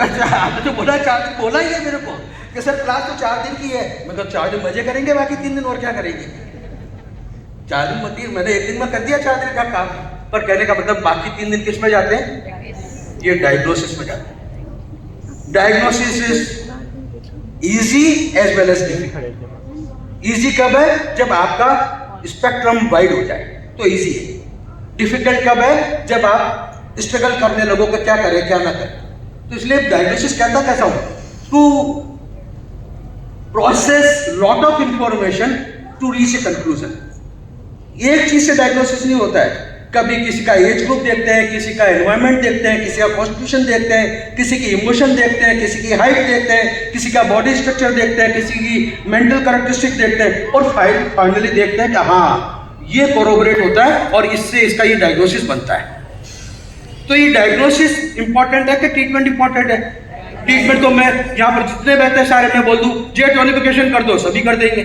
आपने तो बोला 4 दिन, बोला ही है मेरे को कि सर क्लास तो 4 दिन की है। मैं कहा 4 दिन मजे करेंगे, बाकी 3 दिन और क्या करेंगे। 4 दिन मत, मैंने 1 दिन में कर दिया 4 दिन का काम, पर कहने का मतलब बाकी 3 दिन किस में जाते हैं, ये डायग्नोसिस में जाते हैं। Diagnosis is easy as well as difficult. Easy कब है, जब आपका स्पेक्ट्रम वाइड हो जाए तो इजी है। डिफिकल्ट कब है, जब आप स्ट्रगल करने लगो कि क्या करें क्या ना करें। तो इसलिए डायग्नोसिस कहता कैसा हो, to process lot of information to reach a conclusion. एक चीज से डायग्नोसिस नहीं होता है, कभी किसी का एज ग्रुप देखते हैं, किसी का एनवायरमेंट देखते हैं, किसी का कॉन्स्टिट्यूशन देखते हैं, किसी की इमोशन देखते हैं, किसी की हाइट देखते हैं, किसी का बॉडी स्ट्रक्चर देखते हैं, किसी की मेंटल कैरेक्टरिस्टिक देखते हैं, और फाइनली देखते हैं कि हाँ ये कोरोबरेट होता है और इससे इसका ये डायग्नोसिस बनता है। तो ये डायग्नोसिस इंपॉर्टेंट है कि ट्रीटमेंट इंपॉर्टेंट है। ट्रीटमेंट तो मैं यहाँ पर जितने बैठे हैं सारे मैं बोल दूं जेट टोनिफिकेशन कर दो, सभी कर देंगे।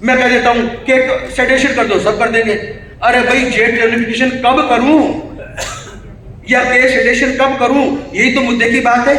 मैं कह देता हूं कि सेडेशन कर दो, सब कर देंगे। अरे भाई जेट टोनिफिकेशन कब करूं या के सेडेशन कब करूं, यही तो मुद्दे की बात है।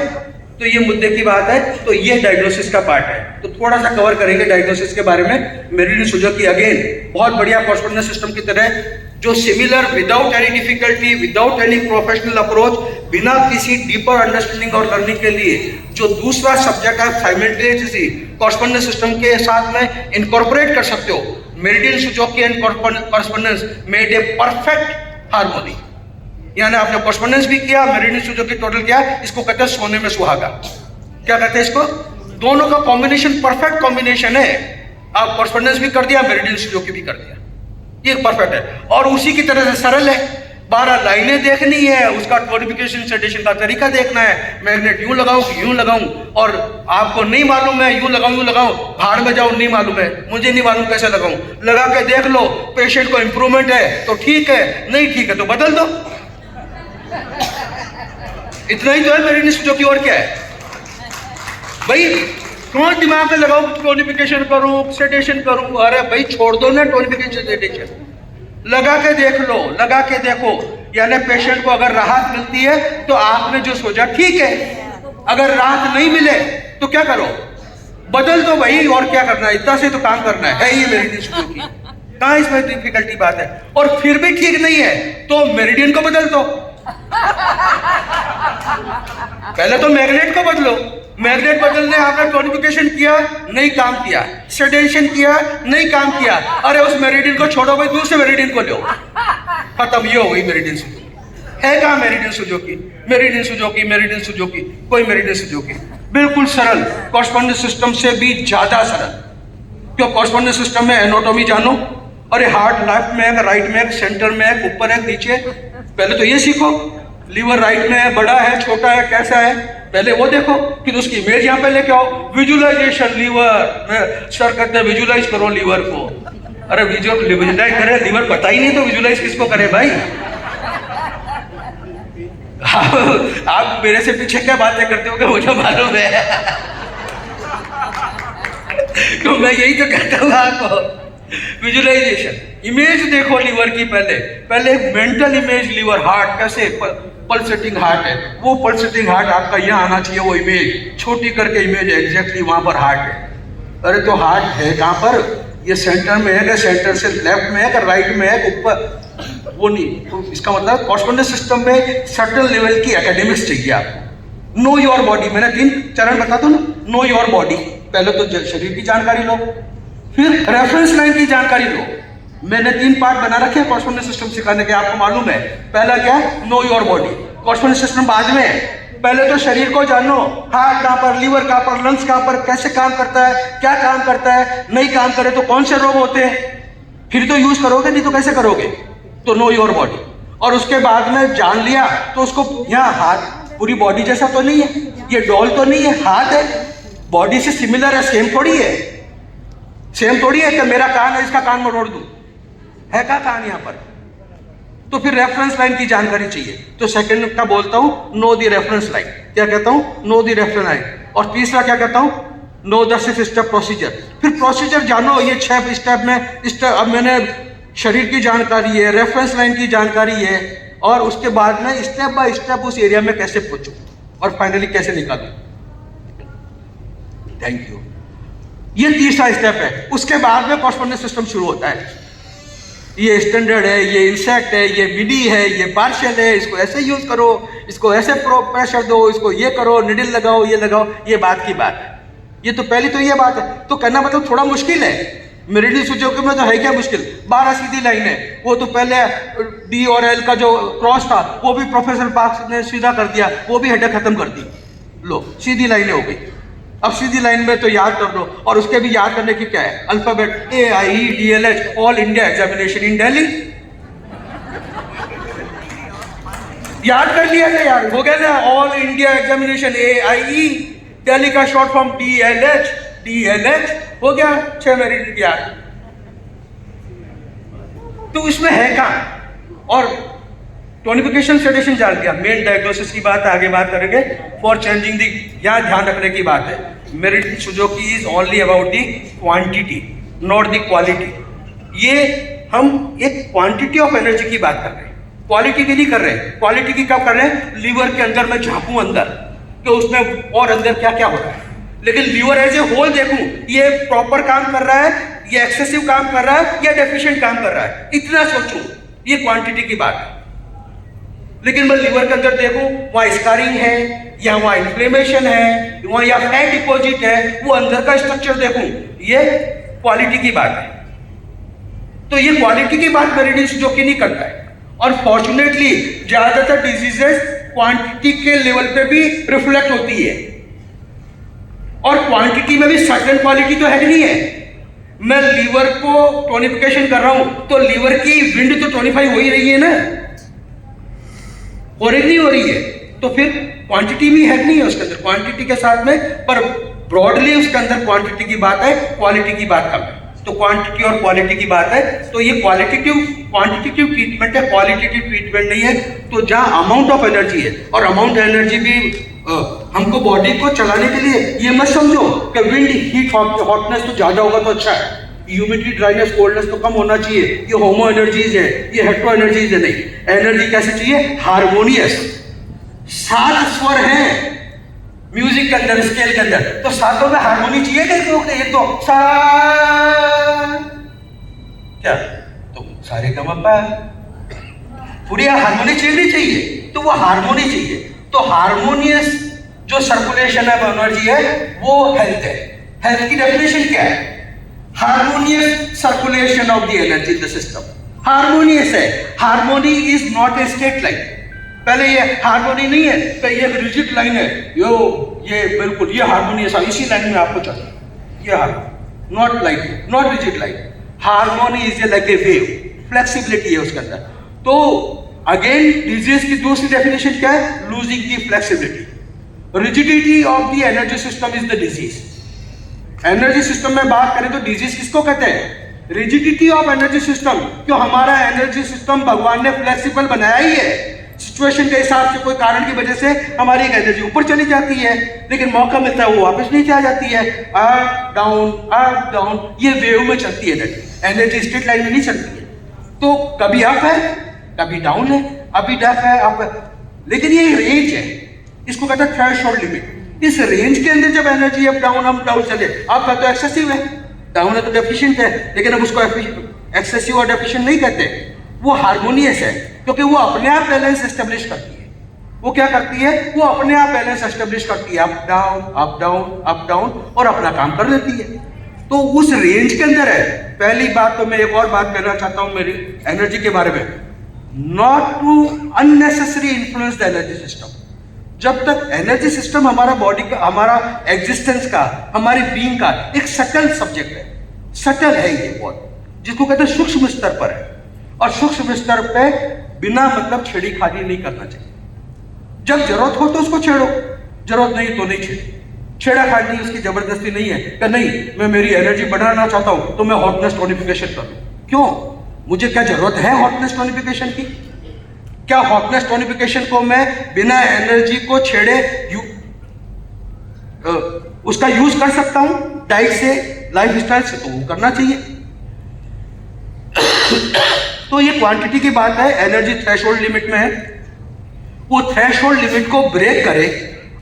तो ये मुद्दे की बात है, तो ये डायग्नोसिस का पार्ट है। तो थोड़ा सा कवर करेंगे डायग्नोसिस के बारे में। मेरिडियन सुजुकी अगेन बहुत बढ़िया कॉरस्पॉन्डेंस सिस्टम की तरह, जो similar without any difficulty, without any professional approach, बिना किसी डीपर अंडरस्टैंडिंग और लर्निंग के लिए जो दूसरा सब्जेक्ट आप साइमल्टेनियसली कॉरस्पॉन्डेंस सिस्टम के साथ में इनकॉर्पोरेट कर सकते हो। Meridian Suzuki and correspondence made a perfect harmony. यानी आपने कॉरस्पॉन्डेंस भी किया, मेरिडियन सुजुकी टोटल किया, इसको कहते हैं सोने में सुहागा। क्या कहते हैं इसको, दोनों का कॉम्बिनेशन परफेक्ट कॉम्बिनेशन है। आप कॉरस्पॉन्डेंस भी कर दिया, मेरिडियन सुजुकी भी कर दिया, ये परफेक्ट है। और उसी की तरह से सरल है, 12 लाइनें देखनी है, उसका टोनिफिकेशन सेडेशन का तरीका देखना है। मैग्नेट यूं लगाऊं कि यूं लगाऊं, और आपको नहीं मालूम है यूं लगाऊं, भाड़ में जाऊं, नहीं मालूम है, मुझे नहीं मालूम कैसे लगाऊं, लगा के देख लो, पेशेंट को इंप्रूवमेंट है तो ठीक है, नहीं ठीक है तो बदल दो। इतना ही तो है मेरिडियन सुजुकी, और क्या है भाई। कौन दिमाग में लगाओ टोनिफिकेशन करूं सेडेशन करूं, अरे भाई छोड़ दो ना टोनिफिकेशन सेडेशन, लगा के देख लो, लगा के देखो। यानी पेशेंट को अगर राहत मिलती है तो आपने जो सोचा ठीक है, अगर राहत नहीं मिले तो क्या करो, बदल दो भाई, और क्या करना है, इतना से तो काम करना है ये मेरिडियन सुजुकी। कहां इसमें डिफिकल्टी बात है। और फिर भी ठीक नहीं है तो मेरिडियन को बदल दो। पहले तो मैग्नेट को बदलो, मैग्नेट बदलने आपने टोनिफिकेशन किया, नहीं काम किया, सेडेशन किया, नहीं काम किया, अरे उस मेरिडियन को छोड़ो भाई, दूसरे मेरिडियन को लो, खत्म, ये हो गई मेरिडियन सुजुकी। है कहां meridian Suzuki, meridian Suzuki, meridian Suzuki, कोई मेरिडियन सुजुकी। बिल्कुल सरल, कॉरस्पॉन्डेंस सिस्टम से भी ज्यादा सरल। क्यों, कॉरस्पॉन्डेंस सिस्टम में एनाटॉमी जानो, अरे हार्ट लेफ्ट में है, राइट में है, सेंटर में है, ऊपर है, नीचे। पहले तो ये सीखो, लीवर राइट में है, बड़ा है, छोटा है, कैसा है, पहले वो देखो, फिर उसकी इमेज यहाँ पे लेके आओ। विजुअलाइजेशन, लीवर सर कहते हैं विजुअलाइज करो लीवर को। अरे विजुअलाइज करे, लीवर पता ही नहीं तो विजुअलाइज किसको करे भाई। आप मेरे से पीछे क्या बातें करते हो कि मुझे मालूम है। तो मैं यही तो कहता हूँ आपको, विजुअलाइजेशन, इमेज देखो लीवर की। पहले मेंटल इमेज, लीवर हार्ट कैसे पल्सेटिंग हार्ट है, वो पल्सेटिंग हार्ट आपका यहाँ आना चाहिए, वो इमेज छोटी करके इमेज एग्जैक्टली वहां पर हार्ट है। अरे तो हार्ट है कहां पर, ये सेंटर में है, सेंटर से लेफ्ट में है, राइट में है, ऊपर, वो नहीं। तो इसका मतलब कॉरस्पॉन्डेंस सिस्टम में सर्टेन लेवल की एकेडमिक्स चाहिए आपको। नो योर बॉडी, मैंने 3 चरण बताता हूँ ना। नो योर बॉडी, पहले तो शरीर की जानकारी लो, फिर रेफरेंस लाइन की जानकारी लो। मैंने 3 पार्ट बना रखे हैं कॉरस्पॉन्डेंस सिस्टम सिखाने के, आपको मालूम है। पहला क्या है, know your body, correspondence system बाद में है। पहले तो शरीर को जानो, हार्ट कहां पर, लीवर कहां पर, लंग्स कहां पर, कैसे काम करता है, क्या काम करता है, नहीं काम करे तो कौन से रोग होते हैं, फिर तो यूज करोगे, नहीं तो कैसे करोगे। तो नो योर बॉडी। और उसके बाद में जान लिया तो उसको, यहाँ हाथ पूरी बॉडी जैसा तो नहीं है, ये डॉल तो नहीं है, हाथ है, बॉडी से सिमिलर है, सेम थोड़ी है, सेम थोड़ी है कि मेरा कान है इसका कान मरोड़ दूं, है क्या कान यहाँ पर। तो फिर रेफरेंस लाइन की जानकारी चाहिए। तो सेकंड का बोलता हूं, नो द रेफरेंस लाइन। क्या कहता हूं, नो द रेफरेंस लाइन। और तीसरा क्या कहता हूं, नो द 6 स्टेप प्रोसीजर। फिर प्रोसीजर जानो, ये 6 स्टेप में स्टेप, अब मैंने शरीर की जानकारी है, रेफरेंस लाइन की जानकारी है, और उसके बाद में स्टेप बाय स्टेप उस एरिया में कैसे पहुंचूं। और फाइनली कैसे निकालूं। Thank you. ये तीसरा स्टेप है। उसके बाद में कॉरस्पॉन्डेंस सिस्टम शुरू होता है। ये स्टैंडर्ड है, ये इंसेक्ट है, ये मिडी है, ये पार्शियल है, इसको ऐसे यूज करो, इसको ऐसे प्रेशर दो, इसको ये करो, निडल लगाओ, ये लगाओ, ये बात की बात है। ये तो पहली तो ये बात है। तो करना मतलब थोड़ा मुश्किल है। मेरिडियन सुजोकी में तो है क्या मुश्किल, 12 सीधी लाइन है। वो तो पहले डी और एल का जो क्रॉस था वो भी प्रोफेसर पार्क्स ने सीधा कर दिया, वो भी हेडर खत्म कर दी। लो सीधी लाइनें हो गई। अब सीधी लाइन में तो याद कर लो, और उसके भी याद करने की क्या है, alphabet AIEDLH, all India examination in Delhi. याद कर लिया था यार, हो गया ना, all India examination AIE, Delhi का शॉर्ट फॉर्म DLH हो गया, 6 मेरिट याद। तो इसमें है कहां, और टोनिफिकेशन सेडेशन जान गया, मेन डायग्नोसिस की बात आगे बात करेंगे। फॉर चेंजिंग दी, यहां ध्यान रखने की बात है, meridian Su Jok is only about the quantity not the quality. ये हम एक क्वांटिटी ऑफ एनर्जी की बात कर रहे हैं, क्वालिटी की नहीं कर रहे हैं। क्वालिटी की कब कर रहे हैं, लीवर के अंदर मैं झांकूं अंदर कि उसमें और अंदर क्या क्या हो रहा है, लेकिन लीवर एज ए होल देखूं ये प्रॉपर काम कर रहा है, ये एक्सेसिव काम कर रहा है या डेफिशिएंट काम कर रहा है, इतना सोचूं, ये क्वांटिटी की बात है। लेकिन मैं लीवर के अंदर देखूं वहां स्कारिंग है, या वहां इन्फ्लेमेशन है, वहां या फैट डिपॉजिट है, वो अंदर का स्ट्रक्चर देखूं, ये क्वालिटी की बात है। तो ये क्वालिटी की बात मेरिडियन सुजोकी नहीं करता है। और फॉर्चुनेटली ज्यादातर डिजीजेस क्वांटिटी के लेवल पे भी रिफ्लेक्ट होती है, और क्वांटिटी में भी सर्टेन क्वालिटी तो है नहीं है। मैं लीवर को टोनिफिकेशन कर रहा हूं तो लीवर की विंड तो टोनिफाई हो ही रही है ना, हो रही नहीं हो रही है, तो फिर क्वांटिटी भी है नहीं है उसके अंदर, क्वांटिटी के साथ में, पर ब्रॉडली उसके अंदर क्वांटिटी की बात है, क्वालिटी की बात कम है। तो क्वांटिटी और क्वालिटी की बात है, तो ये क्वांटिटेटिव ट्रीटमेंट है, क्वालिटेटिव ट्रीटमेंट नहीं है। तो जहां अमाउंट ऑफ एनर्जी है, और अमाउंट एनर्जी भी हमको बॉडी को चलाने के लिए, ये मत समझो कि विंड हीट हॉटनेस तो ज्यादा होगा तो अच्छा है, ह्यूमिडिटी ड्राइनेस कोल्डनेस तो कम होना चाहिए, ये होमो एनर्जीज है, ये हेट्रो एनर्जीज है। नहीं, एनर्जी कैसे चाहिए, हार्मोनियस। 7 स्वर हैं म्यूजिक के अंदर, स्केल के अंदर, तो सातों में हार्मोनी चाहिए क्या? एक तो सा, क्या तो सारे का मप्पा पूरी हार्मोनी चाहिए, तो वो हार्मोनी चाहिए। तो हार्मोनियस जो सर्कुलेशन है, एनर्जी है, वो हेल्थ है। हेल्थ की डेफिनेशन क्या है, harmonious circulation of the energy in the system. Harmonious है, harmony is not a straight line. पहले ये हार्मोनी नहीं है तो ये रिजिड लाइन है, ये बिल्कुल ये हार्मोनियस है, इसी लाइन में आपको चाहिए, ये harmony, not like, not rigid line. Harmony is like a wave, flexibility है उसके अंदर। तो अगेन डिजीज की दूसरी डेफिनेशन क्या है, losing the flexibility. Rigidity of the energy system is the disease. Energy system में बात करें तो डिजीज किसको कहते हैं, रिजिडिटी ऑफ एनर्जी सिस्टम। क्यों, हमारा एनर्जी सिस्टम भगवान ने फ्लेक्सिबल बनाया ही है, सिचुएशन के हिसाब से, कोई कारण की वजह से हमारी एनर्जी ऊपर चली जाती है, लेकिन मौका मिलता है वो वापस नीचे आ जाती है, अप डाउन, ये वेव में चलती है एनर्जी। एनर्जी स्ट्रेट लाइन में नहीं चलती है, तो कभी अप है कभी डाउन है, अभी अप है अप है, लेकिन ये रेंज है, इसको कहते हैं थ्रेशोल्ड लिमिट। इस रेंज के अंदर जब एनर्जी अप डाउन चले, अप है तो एक्सेसिव है, डाउन है तो डेफिशिएंट है, लेकिन अब उसको एक्सेसिव और डेफिशिएंट नहीं कहते, वो हार्मोनियस है, क्योंकि वो अपने आप बैलेंस एस्टेब्लिश करती है। वो क्या करती है, वो अपने आप बैलेंस एस्टेब्लिश करती है, अप डाउन और अपना काम कर लेती है। तो उस रेंज के अंदर है। पहली बात तो मैं एक और बात कहना चाहता हूं मेरी एनर्जी के बारे में, not to unnecessary influence the energy system. जब तक एनर्जी सिस्टम हमारा बॉडी का, हमारा एग्जिस्टेंस का, हमारी बीइंग का एक सटल सब्जेक्ट है, सटल है ये बहुत, जिसको कहते हैं सूक्ष्म स्तर पर है, और सूक्ष्म स्तर पे बिना मतलब छेड़ी खानी नहीं करना चाहिए। जब जरूरत हो तो उसको छेड़ो, जरूरत नहीं तो नहीं छेड़ो। छेड़ा खानी उसकी जबरदस्ती नहीं है कि नहीं मैं मेरी एनर्जी बढ़ाना चाहता हूं तो मैं हॉटनेस टोनिफिकेशन करूं। क्यों, मुझे क्या जरूरत है हॉटनेस टोनिफिकेशन की? क्या हॉटनेस टोनिफिकेशन को मैं बिना एनर्जी को छेड़े उसका यूज कर सकता हूं डाइट से, लाइफ स्टाइल से? तो वो करना चाहिए। तो ये क्वांटिटी की बात है, एनर्जी थ्रेशोल्ड लिमिट में है, वो थ्रेशोल्ड लिमिट को ब्रेक करे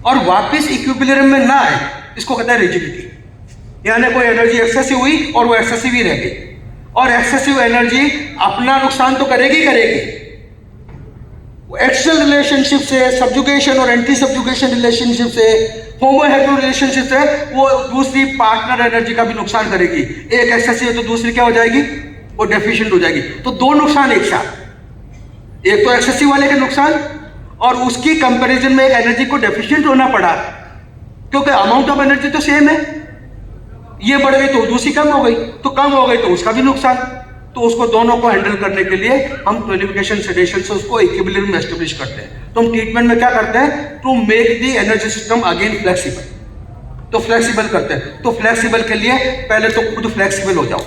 और वापस इक्विलिब्रियम में ना आए, इसको कहते हैं रिजिडिटी। यानी कोई एनर्जी एक्सेसिव हुई और वो एक्सेसिव ही रह गई, और एक्सेसिव एनर्जी अपना नुकसान तो करेगी करेगी। एक्सटर्नल रिलेशनशिप से, सब्जुगेशन और एंटी सब्जुगेशन रिलेशनशिप से, होमो हेटेरो रिलेशनशिप से वो दूसरी पार्टनर एनर्जी का भी नुकसान करेगी। एक एक्सेसिव है तो दूसरी क्या हो जाएगी, वो डेफिशिएंट हो जाएगी। तो दो नुकसान एक साथ, एक तो एक्सेसिव वाले का नुकसान और उसकी कंपैरिजन में एक एनर्जी को डेफिशिएंट होना पड़ा, क्योंकि अमाउंट ऑफ एनर्जी तो सेम है। ये बढ़ गई तो दूसरी कम हो गई, तो कम हो गई तो उसका भी नुकसान। तो उसको दोनों को हैंडल करने के लिए हम टोनिफिकेशन सेडेशन से उसको इक्विलिब्रियम में एस्टेब्लिश करते हैं। तो हम ट्रीटमेंट में क्या करते हैं, to make the energy system again flexible. तो फ्लेक्सिबल करते हैं। तो फ्लेक्सिबल के लिए पहले तो खुद फ्लेक्सिबल हो जाओ।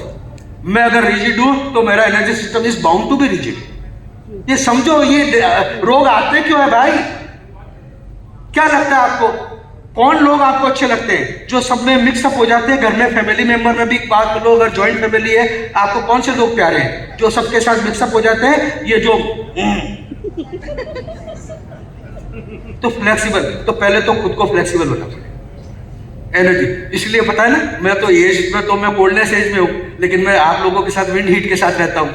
मैं अगर रिजिड हूं तो मेरा energy system is bound to be rigid. ये समझो, ये रोग आते क्यों है भाई? क्या लगता है आपको, कौन लोग आपको अच्छे लगते हैं? जो सब में मिक्सअप हो जाते हैं, घर में फैमिली मेंबर में भी बात कर लो, अगर जॉइंट फैमिली है, आपको कौन से लोग प्यारे हैं? जो सबके साथ मिक्सअप हो जाते हैं, ये जो तो फ्लेक्सिबल। तो पहले तो खुद को फ्लेक्सिबल होना पड़ेगा। एनर्जी, इसलिए पता है ना, मैं तो एज में तो मैं कोल्डनेस एज में हूं, लेकिन मैं आप लोगों के साथ विंड हीट के साथ रहता हूं,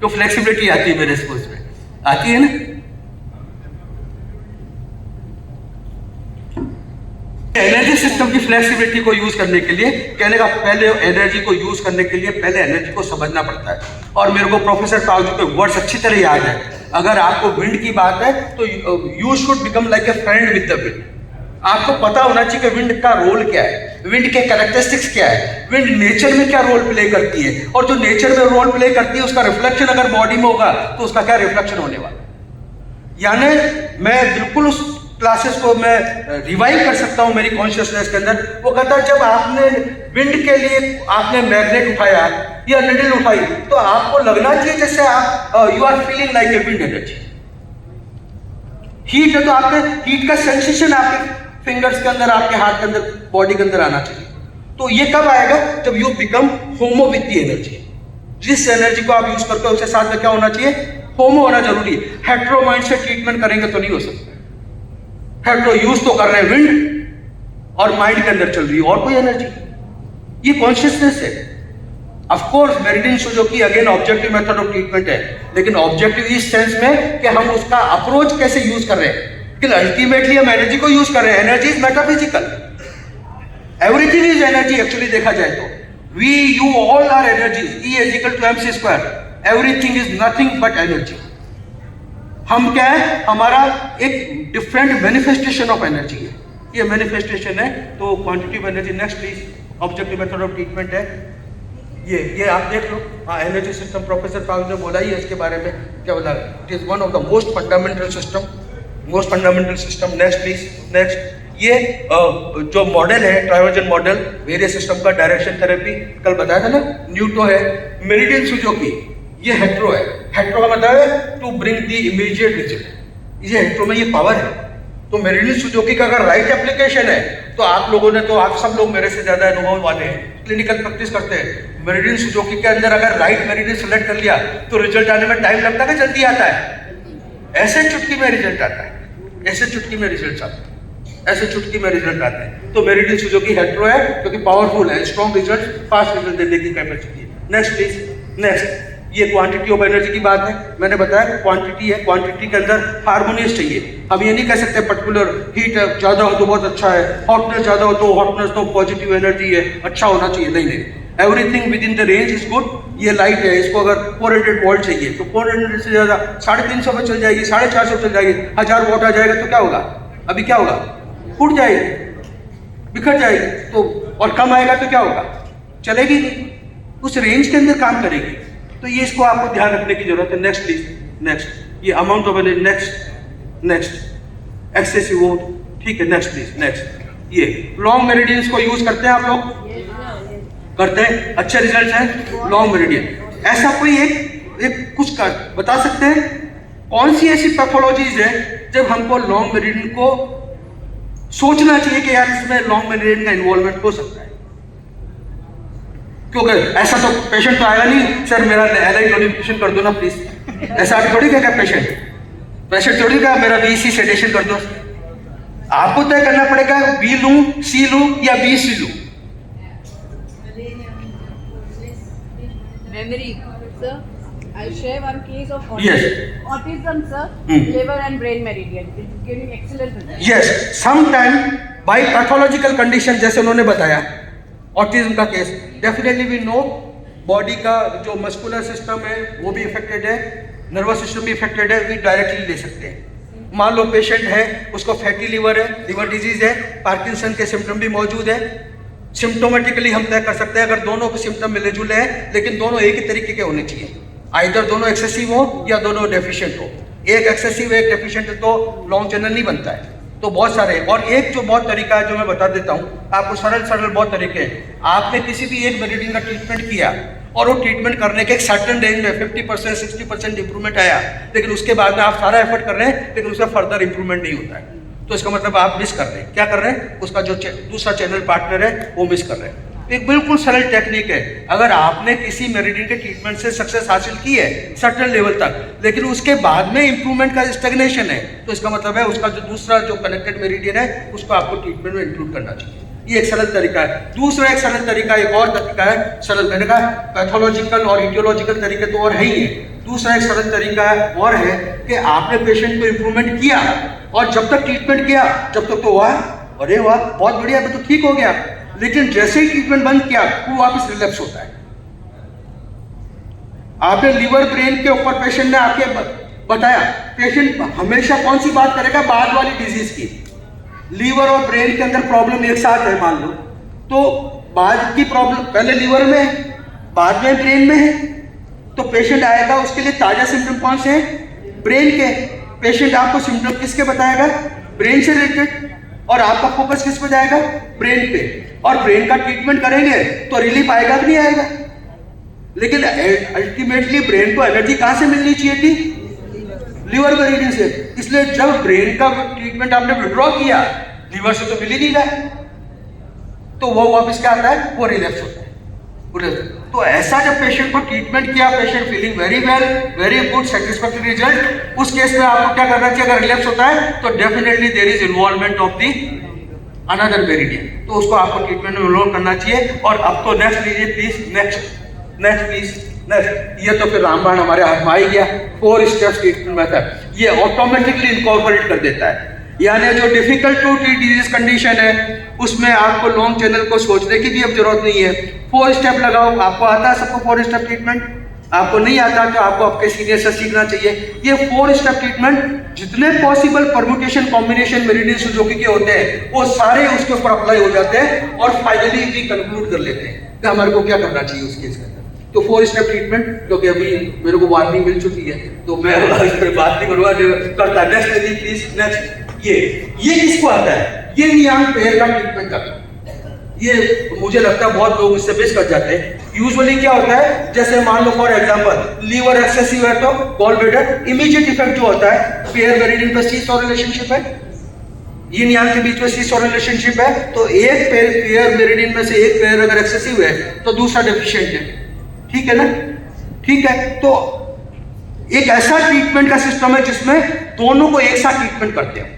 तो फ्लेक्सिबिलिटी आती है मेरे स्पोर्ट्स में, आती है ना। एनर्जी सिस्टम की फ्लेक्सिबिलिटी को यूज करने के लिए, कहने का पहले एनर्जी को यूज करने के लिए पहले एनर्जी को समझना पड़ता है। और मेरे को प्रोफेसर ताजू के वर्ड्स अच्छी तरह याद है। अगर आपको विंड की बात है तो you should become like a friend with the wind. आपको पता होना चाहिए कि विंड का रोल क्या है, विंड के कैरेक्टरिस्टिक्स क्या है, विंड नेचर में क्या रोल प्ले करती है, और जो नेचर में रोल प्ले करती है उसका रिफ्लेक्शन अगर बॉडी में होगा तो उसका क्या रिफ्लेक्शन होने वाला। यानी मैं बिल्कुल उस क्लासेस को मैं रिवाइव कर सकता हूं मेरी कॉन्शियसनेस के अंदर। वो कहता है जब आपने विंड के लिए आपने मैग्नेट उठाया या निडल उठाई, तो आपको लगना चाहिए जैसे आप you are feeling like a wind energy. Heat है तो आपके हीट का सेंसेशन आपके फिंगर्स के अंदर, आपके हाथ के अंदर, बॉडी के अंदर आना चाहिए। तो ये कब आएगा, जब you become homo with the energy. जिस एनर्जी को आप यूज करते हो उसके साथ में क्या होना चाहिए, होमो होना जरूरी है। हेट्रो माइंड से ट्रीटमेंट करेंगे तो नहीं हो सकता। हेट्रो यूज तो कर रहे हैं विंड और माइंड के अंदर चल रही है और कोई एनर्जी, ये कॉन्शियसनेस है। Of course meridian Suzuki again objective method of treatment है, लेकिन ऑब्जेक्टिव इस सेंस में कि हम उसका अप्रोच कैसे यूज कर रहे हैं, कि अल्टीमेटली हम एनर्जी को यूज कर रहे हैं। Energy is metaphysical, everything is energy actually देखा जाए तो। We you all are energies, E is equal to mc square, everything is nothing but energy. हम क्या है, हमारा एक डिफरेंट मैनिफेस्टेशन ऑफ एनर्जी है, ये मैनिफेस्टेशन है। तो quantity of energy, next please, objective method of treatment है ये आप देख लो। हाँ, एनर्जी सिस्टम प्रोफेसर पाल ने बोला ही है इसके बारे में, क्या बोला, it is one of the most fundamental system, most fundamental system. Next please, next. ये जो मॉडल है ट्राइवर्जन मॉडल वेरियस सिस्टम का, डायरेक्शन थेरेपी कल बताया था ना, न्यूटो है, मेरिडियन सुजुकी, ये हेट्रो है। हेट्रो का मतलब है to bring the immediate result, ये हेट्रो में ये पावर है। तो मेरिडियन सुजुकी का अगर राइट एप्लीकेशन है तो आप लोगों ने, तो आप सब लोग मेरे से ज्यादा अनुभव वाले हैं, क्लिनिकल प्रैक्टिस करते हैं। मेरिडियन सुजुकी के अंदर अगर राइट मेरिडियन सेलेक्ट कर लिया तो रिजल्ट आने में टाइम लगता है कि जल्दी आता है? ऐसे चुटकी में रिजल्ट आता है, ऐसे चुटकी में रिजल्ट आता है, ऐसे चुटकी में रिजल्ट आते हैं। तो मेरिडियन सुजुकी हेट्रो है क्योंकि पावरफुल है, स्ट्रॉन्ग रिजल्ट, फास्ट रिजल्ट देने की कैपेसिटी है। Next please, next. ये क्वांटिटी ऑफ एनर्जी की बात है, मैंने बताया क्वांटिटी है, क्वांटिटी के अंदर हार्मोनियस चाहिए। हम ये नहीं कह सकते पर्टिकुलर हीट ज्यादा हो तो बहुत अच्छा है, हॉटनेस ज्यादा हो तो हॉटनेस तो पॉजिटिव एनर्जी है, अच्छा होना चाहिए, नहीं नहीं, everything with in the range is good. ये लाइट है, इसको अगर 400 वोल्ट चाहिए तो 400 से ज्यादा 350 में चल जाएगी, 450 चल जाएगी, 1000 वोल्ट आ जाएगा तो क्या होगा, अभी क्या होगा, फूट जाएगी, बिखर जाएगी। तो और कम आएगा तो क्या होगा, चलेगी नहीं, उस रेंज के अंदर काम करेगी। तो ये इसको आपको ध्यान रखने की जरूरत है। Next please, next. ये amount of energy, next, next. Excessive vote, ठीक है, नेक्स्ट प्लीज, नेक्स्ट। ये लॉन्ग मेरिडियंस को यूज करते हैं आप लोग, करते हैं, अच्छे रिजल्ट हैं लॉन्ग मेरिडियन। ऐसा कोई एक कुछ कर बता सकते हैं कौन सी ऐसी पैथोलॉजीज है जब हमको लॉन्ग मेरिडियन को सोचना चाहिए कि यार इसमें लॉन्ग मेरिडियन का इन्वॉल्वमेंट हो सकता है? क्योंकि ऐसा तो पेशेंट तो आएगा नहीं, सर मेरा एलाइन नोटिफिकेशन कर दो ना प्लीज, ऐसा अभी थोड़ी क्या पेशेंट थोड़ी क्या मेरा बीसी सेडेशन कर दो, आपको तय करना पड़ेगा बी लूं, सी लूं या बी सी लूं। Memory, sir. I'll share one case of autism. Yes. Autism, sir. Liver and brain meridian. It's giving excellent results. Yes. Sometime by pathological condition जैसे उन्होंने बताया, ऑटिज्म का case, definitely we know body का जो muscular system है वो भी affected है, नर्वस सिस्टम भी इफेक्टेड है, वी डायरेक्टली ले सकते हैं। मान लो पेशेंट है, उसको फैटी लिवर है, लिवर डिजीज है, पार्किंसन के सिम्टम भी मौजूद है, सिम्टोमेटिकली हम तय कर सकते हैं अगर दोनों के सिम्टम मिले जुले हैं, लेकिन दोनों एक ही तरीके के होने चाहिए, आइदर दोनों एक्सेसिव हो या दोनों डेफिशिएंट हो। एक एक्सेसिव एक डेफिशिएंट तो लॉन्ग चैनल नहीं बनता है। तो बहुत सारे, और एक जो बहुत तरीका है जो मैं बता देता हूँ आपको, सरल बहुत तरीके हैं। आपने किसी भी एक मेरिडियन का ट्रीटमेंट किया और वो ट्रीटमेंट करने के एक सर्टेन रेंज में 50% 60% इंप्रूवमेंट आया, लेकिन उसके बाद में आप सारा एफर्ट कर रहे हैं लेकिन उसका फर्दर इंप्रूवमेंट नहीं होता है, तो इसका मतलब आप मिस कर रहे हैं। क्या कर रहे हैं? उसका जो दूसरा चैनल पार्टनर है वो मिस कर रहे हैं। एक बिल्कुल सरल टेक्निक है, अगर आपने किसी मेरिडियन के ट्रीटमेंट से सक्सेस हासिल की है सर्टेन लेवल तक, लेकिन उसके बाद में इंप्रूवमेंट का स्टैग्नेशन है, तो इसका मतलब है उसका जो दूसरा जो कनेक्टेड मेरिडियन है उसको आपको ट्रीटमेंट में इंक्लूड करना चाहिए। ये एक सरल तरीका है। दूसरा एक सरल तरीका, एक और तरीका है सरल, मैंने कहा पैथोलॉजिकल और इटियोलॉजिकल तरीके तो और है ही है। दूसरा एक सरल तरीका और है कि आपने पेशेंट को इंप्रूवमेंट किया और जब तक ट्रीटमेंट किया जब तक तो वाह, अरे वाह बहुत बढ़िया, तो ठीक हो गया, लेकिन जैसे ही ट्रीटमेंट बंद किया वो वापस रिलैप्स होता है। आपने लीवर ब्रेन के ऊपर पेशेंट ने आके बताया, पेशेंट हमेशा कौन सी बात करेगा? बाद वाली डिजीज की। लीवर और ब्रेन के अंदर प्रॉब्लम एक साथ है मान लो, तो बाद की प्रॉब्लम पहले लीवर में है बाद में ब्रेन में है, तो पेशेंट आएगा उसके लिए ताजा सिम्टम कौन से हैं? ब्रेन के। पेशेंट आपको सिम्टम किसके बताएगा? ब्रेन से रिलेटेड, और आपका फोकस किस पे जाएगा? ब्रेन पे। और ब्रेन का ट्रीटमेंट करेंगे तो रिलीफ आएगा कि नहीं आएगा? लेकिन अल्टीमेटली ब्रेन को एनर्जी कहां से मिलनी चाहिए थी? लीवर मेरिडियन से। इसलिए जब ब्रेन का ट्रीटमेंट आपने विड्रॉ किया, लीवर से तो मिल ही नहीं रहा है, तो वो वापस क्या आता है? वो रिलैप्स होता है। तो ऐसा जब पेशेंट को ट्रीटमेंट किया, patient feeling very well, very good, satisfactory result, उस केस में आपको क्या करना चाहिए? अगर रिलैप्स होता है तो definitely there is involvement of the another meridian, तो उसको आपको ट्रीटमेंट में इन्वॉल्व करना चाहिए। और अब तो नेक्स्ट लीजिए प्लीज, नेक्स्ट प्लीज, नेक्स्ट। ये तो फिर रामबाण हमारे हाथ में आ ही गया, 4 स्टेप्स ट्रीटमेंट मेथड, ये ऑटोमेटिकली इनकॉर्पोरेट कर देता है। यानी जो difficult to treat disease condition है उसमें आपको लॉन्ग चैनल को सोचने की भी अब जरूरत नहीं है, 4 स्टेप लगाओ। आपको आता है सबको 4 स्टेप ट्रीटमेंट? आपको नहीं आता तो आपको आपके सीनियर से सीखना चाहिए। ये 4 स्टेप ट्रीटमेंट जितने possible permutation combination meridian Suzuki के होते हैं वो सारे उसके ऊपर अप्लाई हो जाते हैं, और फाइनली भी कंक्लूड कर लेते हैं कि हमारे को क्या करना चाहिए उस केस के अंदर। तो 4 स्टेप ट्रीटमेंट, क्योंकि अभी मेरे को वार्निंग मिल चुकी है तो मैं इस पर बात नहीं करूंगा, करता नेक्स्ट प्लीज, नेक्स्ट। ये किसको आता है? ये नियांग पेयर का ट्रीटमेंट का। ये मुझे लगता है बहुत लोग इससे मिस कर जाते हैं। यूजुअली क्या होता है, जैसे मान लो फॉर एग्जांपल लीवर एक्सेसिव है तो गॉल ब्लैडर, इमीडिएट इफेक्ट जो होता है पेयर मेरिडियन पे सीसॉ रिलेशनशिप है, यिन यांग के बीच में सीसॉ रिलेशनशिप है, तो एक पेयर मेरिडियन में से एक पेयर अगर एक्सेसिव है तो दूसरा डेफिशिएंट है, ठीक है ना? ठीक है, तो एक ऐसा ट्रीटमेंट का सिस्टम है जिसमें दोनों को एक साथ ट्रीटमेंट करते हैं,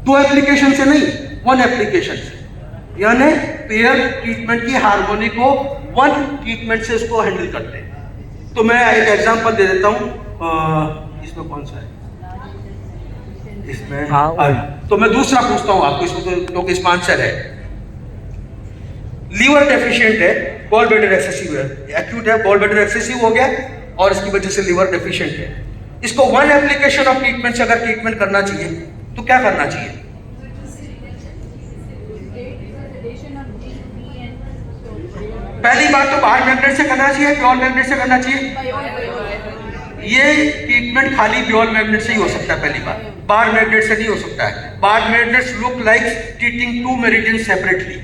2 एप्लीकेशन से नहीं, 1 एप्लीकेशन से, यानी पेयर ट्रीटमेंट की हार्मोनी को 1 ट्रीटमेंट से उसको हैंडल करते हैं। तो मैं एक एग्जांपल दे देता हूं, इसमें कौन सा है? इसमें तो मैं दूसरा पूछता हूं आपको, इसमें तो इसमें आंसर है। लीवर डेफिशिएंट है, गॉल ब्लैडर एक्सेसिव है, एक्यूट है, गॉल ब्लैडर एक्सेसिव हो गया और इसकी वजह से लीवर डेफिशिएंट है। इसको 1 एप्लीकेशन ऑफ ट्रीटमेंट से अगर ट्रीटमेंट करना चाहिए तो क्या करना चाहिए? पहली बात तो बाहर मैग्नेट से करना चाहिए, प्योर मैग्नेट से करना चाहिए। ये ट्रीटमेंट खाली प्योर मैग्नेट से ही हो सकता है। पहली बात, बाहर मैग्नेट से नहीं हो सकता है। बाहर magnets look like treating 2 meridian separately,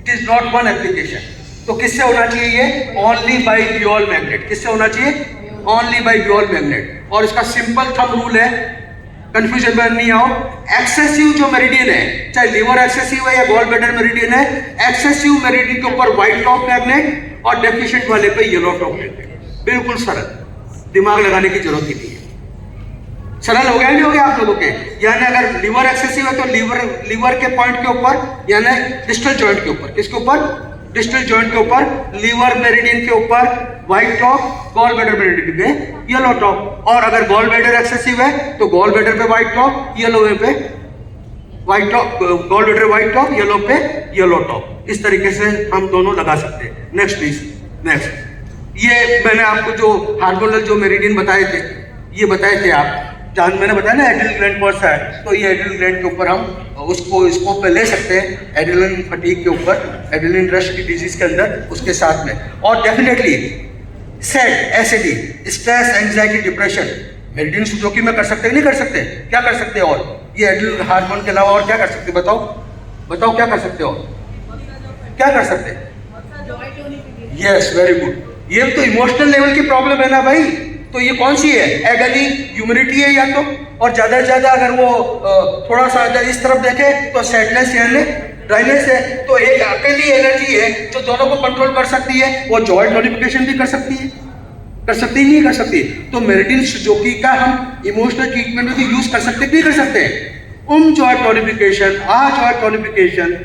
it is not 1 application. तो किससे होना चाहिए ये? Only by dual magnet. किससे होना चाहिए? Only by dual magnet. और इसका सिंपल थंब रूल है, कंफ्यूजन में नहीं आओ, एक्सेसिव जो मेरिडियन है, चाहे लीवर एक्सेसिव है या गॉल ब्लैडर मेरिडियन है, एक्सेसिव मेरिडियन के ऊपर व्हाइट टॉप मैग्नेट और डेफिशिएंट वाले पे येलो टॉप मैग्नेट। बिल्कुल सरल, दिमाग लगाने की जरूरत ही नहीं है। सरल हो गया नहीं हो गया आप लोगों के? यानी अगर लीवर एक्सेसिव है तो लीवर के पॉइंट के ऊपर, यानी डिस्टल जॉइंट के ऊपर, किसके ऊपर? डिस्टल जॉइंट के ऊपर, लीवर मेरिडियन के ऊपर white top, gall bladder meridian पे येलो टॉप। और अगर गॉल ब्लैडर एक्सेसिव है तो गॉल ब्लैडर पे व्हाइट टॉप, येलो पे white top, gall bladder white top, yellow पे येलो टॉप। इस तरीके से हम दोनों लगा सकते हैं। Next please, next. ये मैंने आपको जो हार्मोनल जो मेरिडियन बताए थे, ये बताए थे आप मैंने बताया ना एड्रिनल ग्लैंड कौन सा है, तो ये एड्रिनल ग्लैंड के ऊपर हम उसको स्कोप पे ले सकते हैं, एड्रिनल फटीग के ऊपर, एड्रिनल रश की डिजीज के अंदर उसके साथ में। और definitely sad, acidity, stress, anxiety, depression meridian Su Jok में कर सकते हैं नहीं कर सकते? क्या कर सकते हैं? और ये एड्रिनल हार्मोन के अलावा और क्या कर सकते हैं? बताओ बताओ, क्या कर सकते हो? क्या कर सकते हैं? Yes, very good. ये तो इमोशनल लेवल की प्रॉब्लम है ना भाई, तो ये कौन सी है? एगनी, ह्यूमिडिटी है या तो, और ज्यादा से ज्यादा अगर वो थोड़ा सा इस तरफ देखे तो सैडनेस यानी ड्राइनेस है। तो एक अकेली एनर्जी है जो दोनों को कंट्रोल कर सकती है, वो जॉइंट टोनिफिकेशन भी कर सकती है, कर सकती नहीं कर सकती? तो मेरिडियन सुजोकी का हम इमोशनल ट्रीटमेंट में भी यूज कर सकते नहीं कर सकते? जॉइंट टोनिफिकेशन, जॉइंट टोनिफिकेशन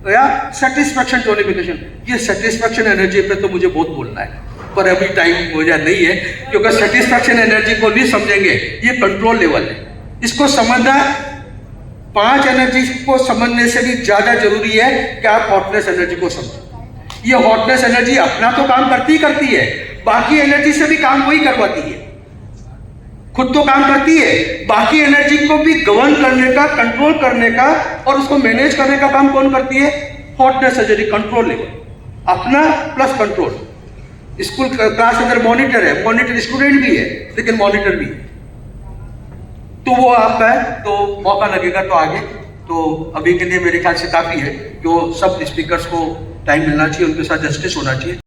या सेटिस्फैक्शन टोनिफिकेशन। ये सेटिस्फैक्शन एनर्जी पे तो मुझे बहुत बोलना है, पर अभी टाइम मुझे नहीं है, क्योंकि सेटिस्फैक्शन एनर्जी को नहीं समझेंगे, ये कंट्रोल लेवल है। इसको समझना 5 एनर्जी को समझने से भी ज्यादा जरूरी है कि आप हॉटनेस एनर्जी को समझो। ये हॉटनेस एनर्जी अपना तो काम करती ही करती है, बाकी एनर्जी से भी काम वही करवाती है। खुद तो काम करती है, बाकी एनर्जी को भी गवर्न करने का, कंट्रोल करने का और उसको मैनेज करने का काम कौन करती है? हॉटनेस एनर्जी, कंट्रोल लेवल, अपना प्लस कंट्रोल। स्कूल क्लास अंदर मॉनिटर है, मॉनिटर स्टूडेंट भी है लेकिन मॉनिटर भी है, तो वो आपका है, तो मौका लगेगा तो आगे। तो अभी के लिए मेरे ख्याल से काफी है, जो सब स्पीकर्स को टाइम मिलना चाहिए, उनके साथ जस्टिस होना चाहिए।